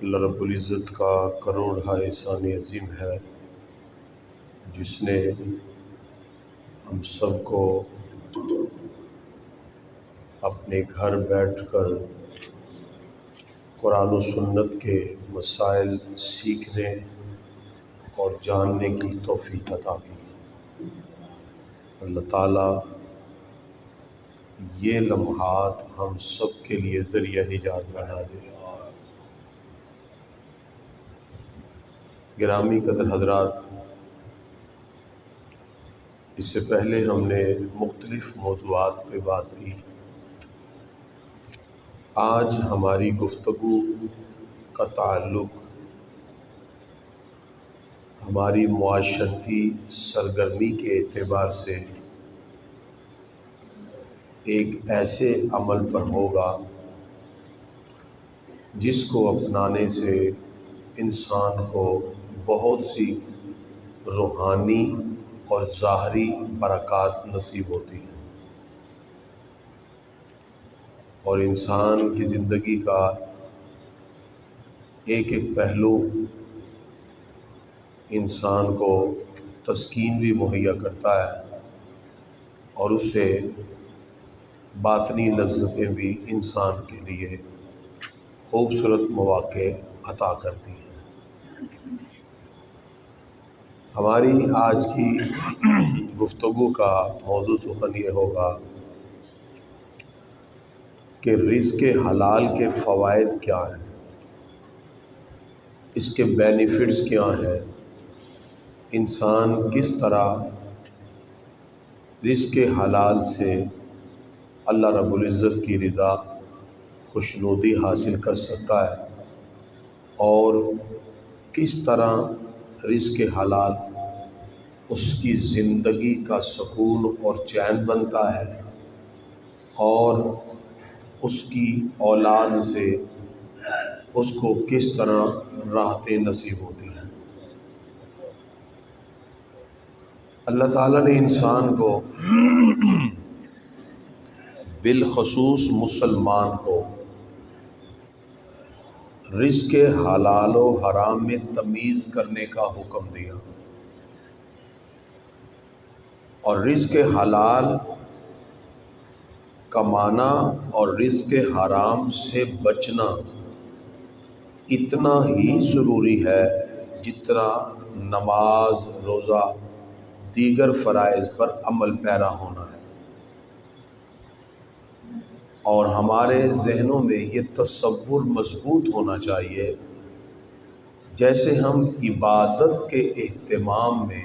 اللہ رب العزت کا کروڑہ احسان عظیم ہے جس نے ہم سب کو اپنے گھر بیٹھ کر قرآن و سنت کے مسائل سیکھنے اور جاننے کی توفیق عطا کی۔ اللہ تعالیٰ یہ لمحات ہم سب کے لیے ذریعہ نجات بنا دے۔ گرامی قدر حضرات، اس سے پہلے ہم نے مختلف موضوعات پہ بات کی۔ آج ہماری گفتگو کا تعلق ہماری معاشرتی سرگرمی کے اعتبار سے ایک ایسے عمل پر ہوگا جس کو اپنانے سے انسان کو بہت سی روحانی اور ظاہری برکات نصیب ہوتی ہیں، اور انسان کی زندگی کا ایک ایک پہلو انسان کو تسکین بھی مہیا کرتا ہے اور اس سے باطنی لذتیں بھی انسان کے لیے خوبصورت مواقع عطا کرتی ہیں۔ ہماری آج کی گفتگو کا موضوع سخن یہ ہوگا کہ رزق حلال کے فوائد کیا ہیں، اس کے بینیفٹس کیا ہیں، انسان کس طرح رزق حلال سے اللہ رب العزت کی رضا خوشنودی حاصل کر سکتا ہے، اور کس طرح رزق حلال اس کی زندگی کا سکون اور چین بنتا ہے، اور اس کی اولاد سے اس کو کس طرح راحتیں نصیب ہوتی ہیں۔ اللہ تعالیٰ نے انسان کو بالخصوص مسلمان کو رزق حلال و حرام میں تمیز کرنے کا حکم دیا، اور رزق حلال کمانا اور رزق حرام سے بچنا اتنا ہی ضروری ہے جتنا نماز، روزہ، دیگر فرائض پر عمل پیرا ہونا ہے۔ اور ہمارے ذہنوں میں یہ تصور مضبوط ہونا چاہیے جیسے ہم عبادت کے اہتمام میں،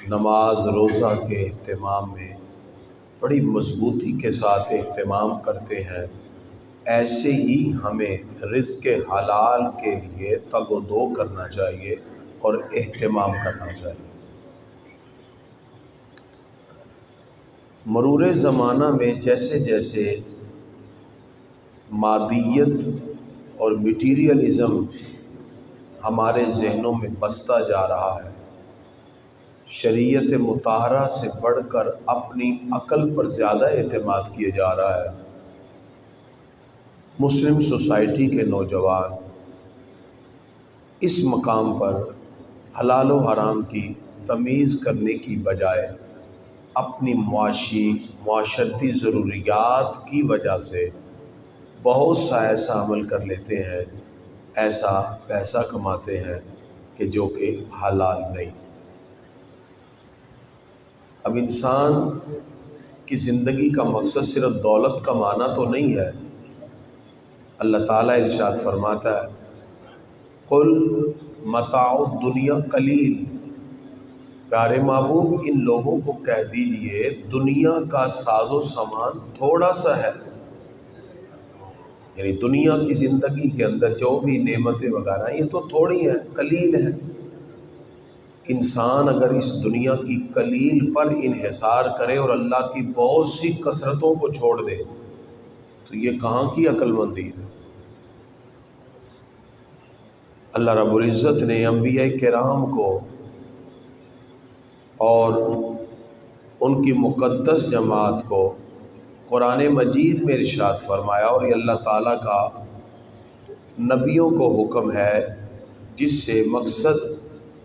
نماز روزہ کے اہتمام میں بڑی مضبوطی کے ساتھ اہتمام کرتے ہیں، ایسے ہی ہمیں رزق حلال کے لیے تگ و دو کرنا چاہیے اور اہتمام کرنا چاہیے۔ مرور زمانہ میں جیسے جیسے مادیت اور میٹیریلزم ہمارے ذہنوں میں بستا جا رہا ہے، شریعت مطہرہ سے بڑھ کر اپنی عقل پر زیادہ اعتماد کیے جا رہا ہے۔ مسلم سوسائٹی کے نوجوان اس مقام پر حلال و حرام کی تمیز کرنے کی بجائے اپنی معاشرتی ضروریات کی وجہ سے بہت سا ایسا عمل کر لیتے ہیں، ایسا پیسہ کماتے ہیں کہ جو کہ حلال نہیں۔ اب انسان کی زندگی کا مقصد صرف دولت کمانا تو نہیں ہے۔ اللہ تعالیٰ ارشاد فرماتا ہے، قل متاع الدنیا قلیل، پیارے محبوب ان لوگوں کو کہہ دیجئے دنیا کا ساز و سامان تھوڑا سا ہے، یعنی دنیا کی زندگی کے اندر جو بھی نعمتیں وغیرہ یہ تو تھوڑی ہیں، قلیل ہیں۔ انسان اگر اس دنیا کی قلیل پر انحصار کرے اور اللہ کی بہت سی کثرتوں کو چھوڑ دے تو یہ کہاں کی عقل مندی ہے۔ اللہ رب العزت نے انبیاء کرام کو اور ان کی مقدس جماعت کو قرآن مجید میں ارشاد فرمایا، اور یہ اللہ تعالیٰ کا نبیوں کو حکم ہے، جس سے مقصد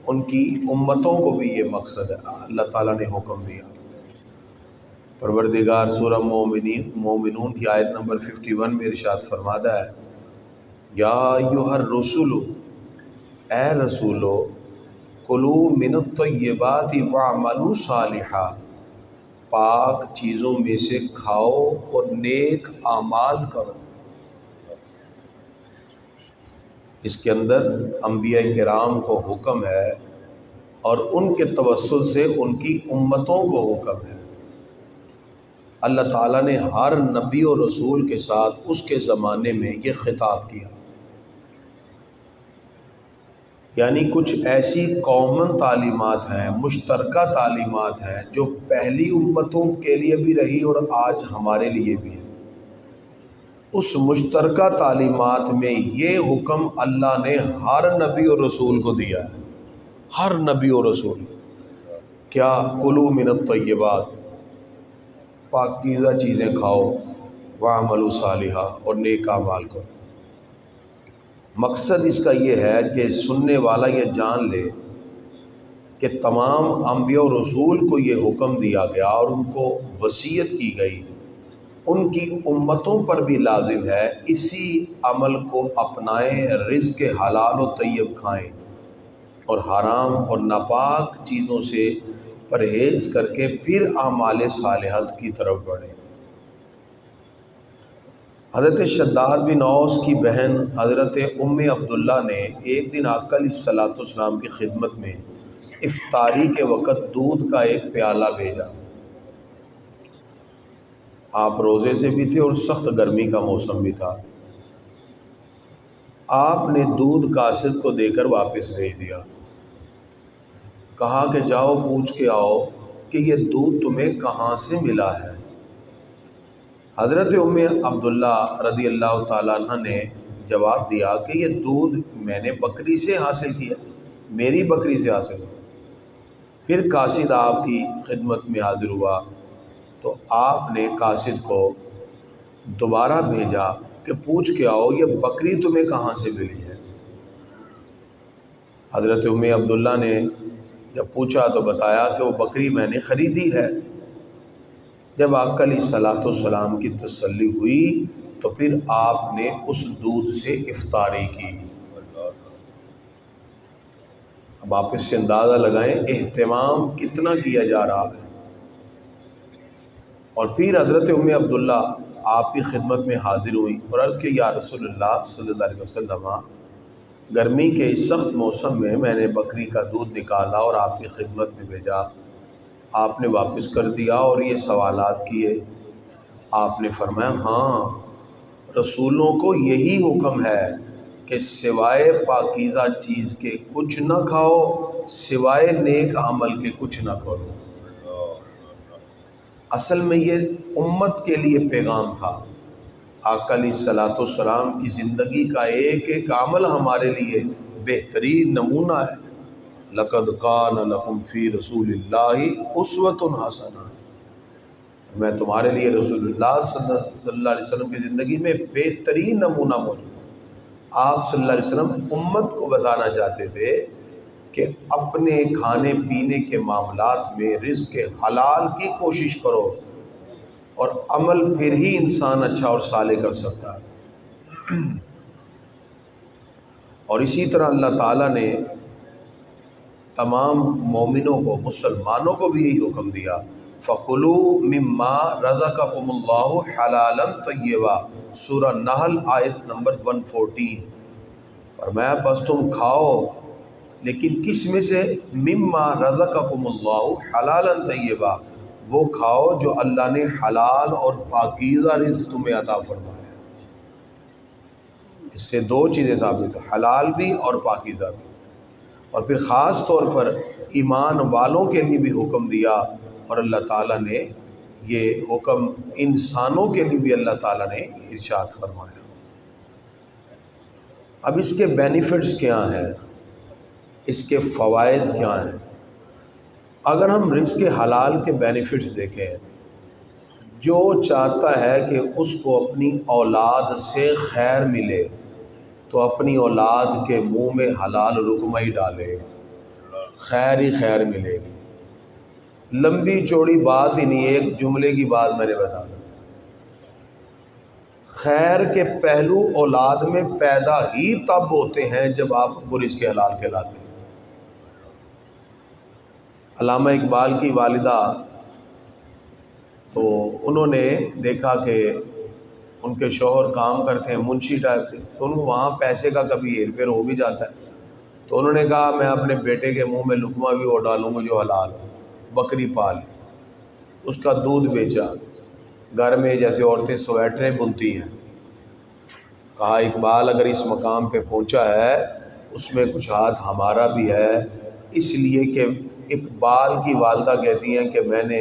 ان کی امتوں کو بھی یہ مقصد ہے، اللہ تعالیٰ نے حکم دیا۔ پروردگار سورہ مومنون کی آیت نمبر 51 میں ارشاد فرماتا ہے، یا ایھا الرسل، اے رسولو، کلوا من الطیبات واعملوا صالحا، پاک چیزوں میں سے کھاؤ اور نیک اعمال کرو۔ اس کے اندر انبیاء کرام کو حکم ہے اور ان کے توسل سے ان کی امتوں کو حکم ہے۔ اللہ تعالیٰ نے ہر نبی و رسول کے ساتھ اس کے زمانے میں یہ خطاب کیا، یعنی کچھ ایسی کامن تعلیمات ہیں، مشترکہ تعلیمات ہیں، جو پہلی امتوں کے لیے بھی رہی اور آج ہمارے لیے بھی ہے۔ اس مشترکہ تعلیمات میں یہ حکم اللہ نے ہر نبی و رسول کو دیا ہے، ہر نبی و رسول۔ کیا؟ کلوا من الطیبات، پاکیزہ چیزیں کھاؤ، واعملوا صالحا، اور نیک اعمال کرو۔ مقصد اس کا یہ ہے کہ سننے والا یہ جان لے کہ تمام انبیاء و رسول کو یہ حکم دیا گیا اور ان کو وصیت کی گئی، ان کی امتوں پر بھی لازم ہے اسی عمل کو اپنائیں، رزق حلال و طیب کھائیں اور حرام اور ناپاک چیزوں سے پرہیز کر کے پھر اعمال صالحات کی طرف بڑھیں۔ حضرت شداد بن اوس کی بہن حضرت ام عبداللہ نے ایک دن آقا علیہ الصلوۃ والسلام کی خدمت میں افطاری کے وقت دودھ کا ایک پیالہ بھیجا۔ آپ روزے سے بھی تھے اور سخت گرمی کا موسم بھی تھا۔ آپ نے دودھ قاصد کو دے کر واپس بھیج دیا، کہا کہ جاؤ پوچھ کے آؤ کہ یہ دودھ تمہیں کہاں سے ملا ہے۔ حضرت ام عبداللہ رضی اللہ تعالیٰ عنہ نے جواب دیا کہ یہ دودھ میں نے بکری سے حاصل کیا، میری بکری سے حاصل ہوا۔ پھر قاصد آپ کی خدمت میں حاضر ہوا تو آپ نے قاصد کو دوبارہ بھیجا کہ پوچھ کے آؤ یہ بکری تمہیں کہاں سے ملی ہے۔ حضرت ام عبداللہ نے جب پوچھا تو بتایا کہ وہ بکری میں نے خریدی ہے۔ جب آقا علیہ الصلوۃ والسلام کی تسلی ہوئی تو پھر آپ نے اس دودھ سے افطاری کی۔ اب آپ اس سے اندازہ لگائیں اہتمام کتنا کیا جا رہا ہے۔ اور پھر حضرت ام عبداللہ آپ کی خدمت میں حاضر ہوئی اور عرض کہ یا رسول اللہ صلی اللہ علیہ وسلم، گرمی کے اس سخت موسم میں نے بکری کا دودھ نکالا اور آپ کی خدمت میں بھیجا، آپ نے واپس کر دیا اور یہ سوالات کیے۔ آپ نے فرمایا ہاں، رسولوں کو یہی حکم ہے کہ سوائے پاکیزہ چیز کے کچھ نہ کھاؤ، سوائے نیک عمل کے کچھ نہ کرو۔ اصل میں یہ امت کے لیے پیغام تھا۔ آقا علیہ الصلوۃ والسلام کی زندگی کا ایک ایک عمل ہمارے لیے بہترین نمونہ ہے۔ لقد کان لکم فی رسول اللہ اسوۃ حسنہ، میں تمہارے لیے رسول اللہ صلی اللہ علیہ وسلم کی زندگی میں بہترین نمونہ موجود ہوں۔ آپ صلی اللہ علیہ وسلم امت کو بتانا چاہتے تھے کہ اپنے کھانے پینے کے معاملات میں رزق حلال کی کوشش کرو اور عمل پھر ہی انسان اچھا اور صالح کر سکتا ہے۔ اور اسی طرح اللہ تعالیٰ نے تمام مومنوں کو، مسلمانوں کو بھی یہی حکم دیا، فَكُلُوا مِمَّا رَزَقَكُمُ اللَّهُ حَلَالًا طَيِّبًا، سورہ نحل آیت نمبر 114۔ فرمایا پس تم کھاؤ، لیکن کس میں سے؟ مِمَّا رَزَقَكُمُ اللَّهُ حَلَالًا طَيِّبًا، وہ کھاؤ جو اللہ نے حلال اور پاکیزہ رزق تمہیں عطا فرمایا۔ اس سے دو چیزیں ثابت ہیں، حلال بھی اور پاکیزہ بھی۔ اور پھر خاص طور پر ایمان والوں کے لیے بھی حکم دیا، اور اللہ تعالیٰ نے یہ حکم انسانوں کے لیے بھی اللہ تعالیٰ نے ارشاد فرمایا۔ اب اس کے بینیفٹس کیا ہیں، اس کے فوائد کیا ہیں؟ اگر ہم رزق حلال کے بینیفٹس دیکھیں، جو چاہتا ہے کہ اس کو اپنی اولاد سے خیر ملے، تو اپنی اولاد کے منہ میں حلال رقمہ ہی ڈالے، خیر ہی خیر ملے گی۔ لمبی چوڑی بات ہی نہیں، ایک جملے کی بات میں نے بتا دی۔ خیر کے پہلو اولاد میں پیدا ہی تب ہوتے ہیں جب آپ کو رزق حلال کھلاتے ہیں۔ علامہ اقبال کی والدہ، تو انہوں نے دیکھا کہ ان کے شوہر کام کرتے ہیں، منشی ٹائپ تھے، تو ان کو وہاں پیسے کا کبھی ہیر پھیر ہو بھی جاتا ہے، تو انہوں نے کہا میں اپنے بیٹے کے منہ میں لقمہ بھی وہ ڈالوں گا جو حلال ہو۔ بکری پال، اس کا دودھ بیچا، گھر میں جیسے عورتیں سویٹریں بنتی ہیں، کہا اقبال اگر اس مقام پہ پہنچا ہے اس میں کچھ ہاتھ ہمارا بھی ہے، اس لیے کہ اقبال کی والدہ کہتی ہیں کہ میں نے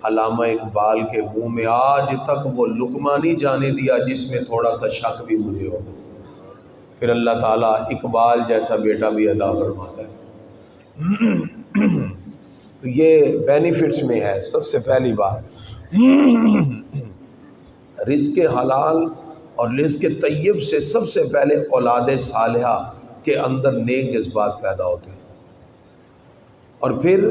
علامہ اقبال کے منہ میں آج تک وہ لقمہ نہیں جانے دیا جس میں تھوڑا سا شک بھی مجھے ہو۔ پھر اللہ تعالیٰ اقبال جیسا بیٹا بھی عطا فرماتا ہے۔ یہ بینیفٹس میں ہے۔ سب سے پہلی بات، رزق حلال اور رزق طیب سے سب سے پہلے اولاد صالحہ کے اندر نیک جذبات پیدا ہوتے ہیں، اور پھر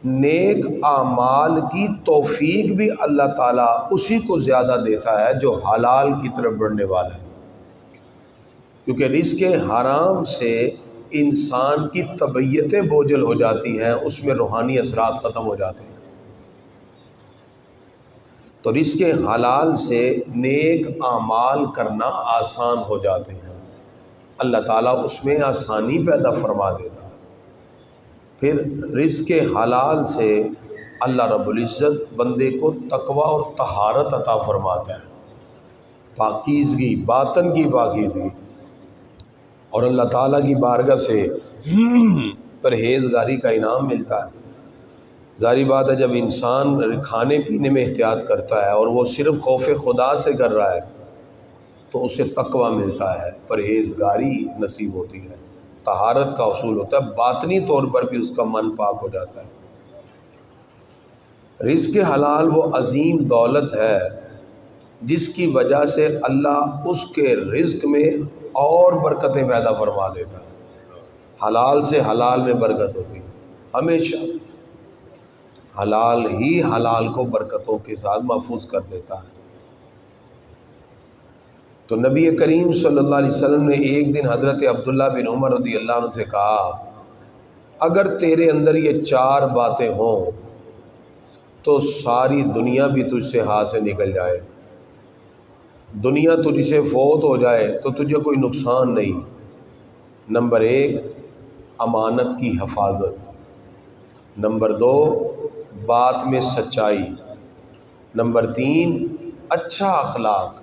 نیک اعمال کی توفیق بھی اللہ تعالیٰ اسی کو زیادہ دیتا ہے جو حلال کی طرف بڑھنے والا ہے، کیونکہ رزق حرام سے انسان کی طبیعتیں بوجھل ہو جاتی ہیں، اس میں روحانی اثرات ختم ہو جاتے ہیں۔ تو رزق حلال سے نیک اعمال کرنا آسان ہو جاتے ہیں، اللہ تعالیٰ اس میں آسانی پیدا فرما دیتا ہے۔ پھر رزق حلال سے اللہ رب العزت بندے کو تقوی اور طہارت عطا فرماتا ہے، پاکیزگی، باطن کی پاکیزگی، اور اللہ تعالیٰ کی بارگاہ سے پرہیزگاری کا انعام ملتا ہے۔ ظاہری بات ہے جب انسان کھانے پینے میں احتیاط کرتا ہے اور وہ صرف خوف خدا سے کر رہا ہے تو اسے تقوی ملتا ہے، پرہیزگاری نصیب ہوتی ہے، طہارت کا حصول ہوتا ہے، باطنی طور پر بھی اس کا من پاک ہو جاتا ہے۔ رزق حلال وہ عظیم دولت ہے جس کی وجہ سے اللہ اس کے رزق میں اور برکتیں پیدا فرما دیتا ہے۔ حلال سے حلال میں برکت ہوتی ہے، ہمیشہ حلال ہی حلال کو برکتوں کے ساتھ محفوظ کر دیتا ہے۔ تو نبی کریم صلی اللہ علیہ وسلم نے ایک دن حضرت عبداللہ بن عمر رضی اللہ عنہ سے کہا اگر تیرے اندر یہ 4 باتیں ہوں تو ساری دنیا بھی تجھ سے ہاتھ سے نکل جائے، دنیا تجھ سے فوت ہو جائے تو تجھے کوئی نقصان نہیں۔ نمبر 1 امانت کی حفاظت، نمبر 2 بات میں سچائی، نمبر 3 اچھا اخلاق،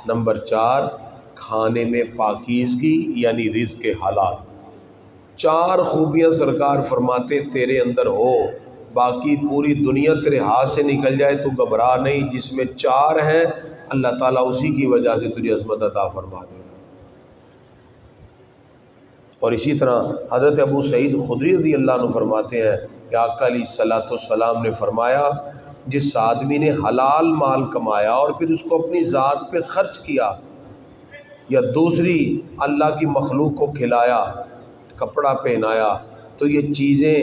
نمبر 4 کھانے میں پاکیزگی یعنی رزق حلال۔ 4 خوبیاں سرکار فرماتے تیرے اندر ہو، باقی پوری دنیا تیرے ہاتھ سے نکل جائے تو گھبرا نہیں، جس میں 4 ہیں اللہ تعالیٰ اسی کی وجہ سے تجھے عظمت عطا فرما دے گا۔ اور اسی طرح حضرت ابو سعید خدری رضی اللہ عنہ فرماتے ہیں کہ آقا علیہ الصلوۃ والسلام نے فرمایا جس آدمی نے حلال مال کمایا اور پھر اس کو اپنی ذات پہ خرچ کیا یا دوسری اللہ کی مخلوق کو کھلایا، کپڑا پہنایا، تو یہ چیزیں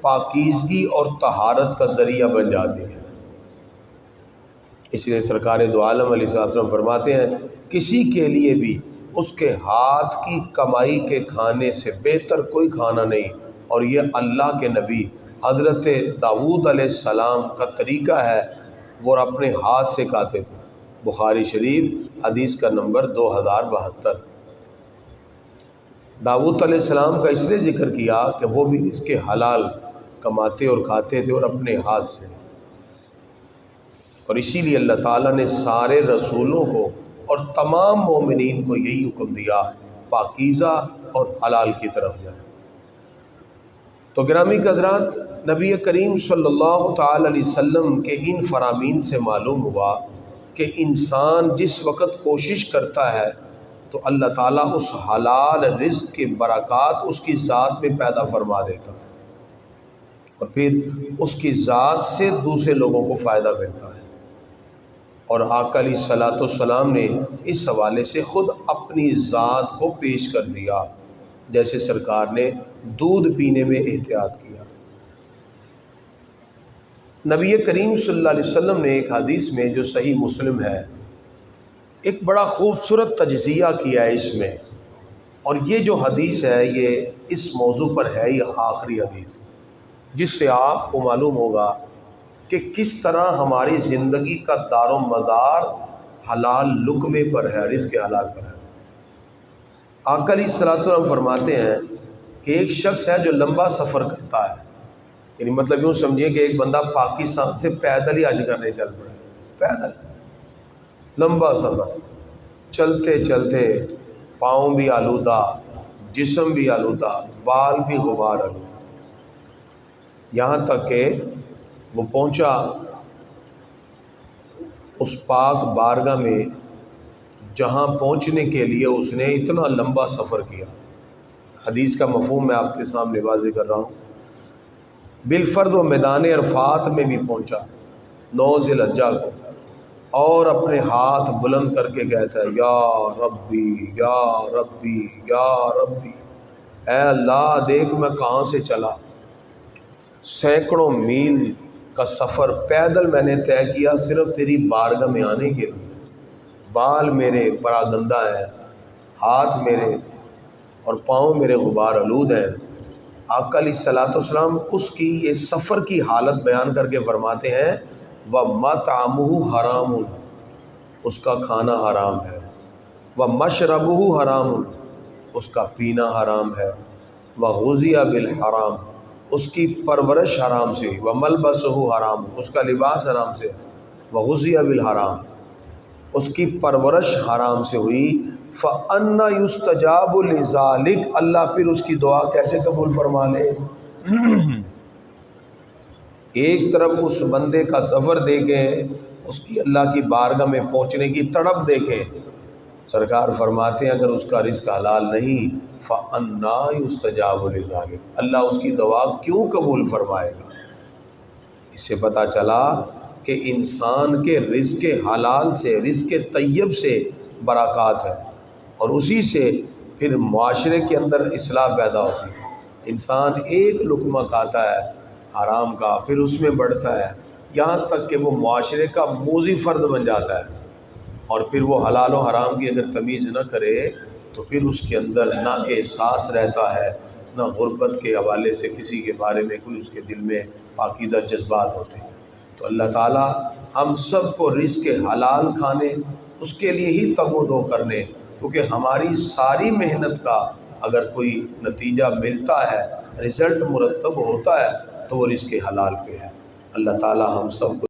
پاکیزگی اور طہارت کا ذریعہ بن جاتی ہیں۔ اس لیے سرکار دو عالم علیہ السلام فرماتے ہیں کسی کے لیے بھی اس کے ہاتھ کی کمائی کے کھانے سے بہتر کوئی کھانا نہیں، اور یہ اللہ کے نبی حضرت داؤد علیہ السلام کا طریقہ ہے، وہ اپنے ہاتھ سے کھاتے تھے۔ بخاری شریف حدیث کا نمبر 2072۔ داؤد علیہ السلام کا اس لیے ذکر کیا کہ وہ بھی رزق حلال کماتے اور کھاتے تھے اور اپنے ہاتھ سے، اور اسی لیے اللہ تعالیٰ نے سارے رسولوں کو اور تمام مومنین کو یہی حکم دیا پاکیزہ اور حلال کی طرف جائیں۔ تو گرامی حضرات، نبی کریم صلی اللہ تعالی علیہ وسلم کے ان فرامین سے معلوم ہوا کہ انسان جس وقت کوشش کرتا ہے تو اللہ تعالیٰ اس حلال رزق کی برکات اس کی ذات میں پیدا فرما دیتا ہے، اور پھر اس کی ذات سے دوسرے لوگوں کو فائدہ ملتا ہے۔ اور آقا علیہ الصلوۃ والسلام نے اس حوالے سے خود اپنی ذات کو پیش کر دیا، جیسے سرکار نے دودھ پینے میں احتیاط کیا۔ نبی کریم صلی اللہ علیہ وسلم نے ایک حدیث میں جو صحیح مسلم ہے ایک بڑا خوبصورت تجزیہ کیا ہے اس میں، اور یہ جو حدیث ہے یہ اس موضوع پر ہے، یہ آخری حدیث، جس سے آپ کو معلوم ہوگا کہ کس طرح ہماری زندگی کا دار و مدار حلال لقمے پر ہے، رزق حلال پر ہے۔ آقا علیہ الصلوۃ والسلام فرماتے ہیں کہ ایک شخص ہے جو لمبا سفر کرتا ہے، یعنی مطلب یوں سمجھیے کہ ایک بندہ پاکستان سے پیدل ہی حج کرنے چل پڑے، پیدل لمبا سفر، چلتے چلتے پاؤں بھی آلودہ، جسم بھی آلودہ، بال بھی غبار آلودہ، یہاں تک کہ وہ پہنچا اس پاک بارگاہ میں جہاں پہنچنے کے لیے اس نے اتنا لمبا سفر کیا۔ حدیث کا مفہوم میں آپ کے سامنے واضح کر رہا ہوں۔ بالفرض و میدان عرفات میں بھی پہنچا 9 ذی الحجہ کو، اور اپنے ہاتھ بلند کر کے کہتا ہے یا ربی یا ربی یا ربی، اے اللہ دیکھ میں کہاں سے چلا، سینکڑوں میل کا سفر پیدل میں نے طے کیا صرف تیری بارگاہ میں آنے کے لیے، بال میرے بڑا گندا ہے، ہاتھ میرے اور پاؤں میرے غبار آلود ہیں۔ آقا علیہ الصلوۃ والسلام اس کی یہ سفر کی حالت بیان کر کے فرماتے ہیں وَمَطْعَمُهُ حَرَامٌ، اس کا کھانا حرام ہے، وَمَشْرَبُهُ حَرَامٌ، اس کا پینا حرام ہے، وَغُذِيَ بِالْحَرَامِ، اس کی پرورش حرام سے، وَمَلْبَسُهُ حَرَامٌ، اس کا لباس حرام سے، وَغُذِيَ بِالْحَرَامِ، اس کی پرورش حرام سے ہوئی، فَأَنَّى يُسْتَجَابُ لِذَلِكَ، اللہ پھر اس کی دعا کیسے قبول فرما لے۔ ایک طرف اس بندے کا سفر دیکھیں، اس کی اللہ کی بارگاہ میں پہنچنے کی تڑپ دیکھیں، سرکار فرماتے ہیں اگر اس کا رزق حلال نہیں فَأَنَّى يُسْتَجَابُ لِذَلِكَ، اللہ اس کی دعا کیوں قبول فرمائے گا۔ اس سے پتہ چلا کہ انسان کے رزق حلال سے، رزق طیب سے برکات ہے، اور اسی سے پھر معاشرے کے اندر اصلاح پیدا ہوتی ہے۔ انسان ایک لقمہ کھاتا ہے حرام کا، پھر اس میں بڑھتا ہے یہاں تک کہ وہ معاشرے کا موذی فرد بن جاتا ہے، اور پھر وہ حلال و حرام کی اگر تمیز نہ کرے تو پھر اس کے اندر نہ احساس رہتا ہے، نہ غربت کے حوالے سے کسی کے بارے میں کوئی اس کے دل میں پاکیزہ جذبات ہوتے ہیں۔ تو اللہ تعالیٰ ہم سب کو رزق حلال کھانے، اس کے لیے ہی تگ و دو کرنے، کیونکہ ہماری ساری محنت کا اگر کوئی نتیجہ ملتا ہے، رزلٹ مرتب ہوتا ہے، تو وہ رزق حلال پہ ہے۔ اللہ تعالیٰ ہم سب کو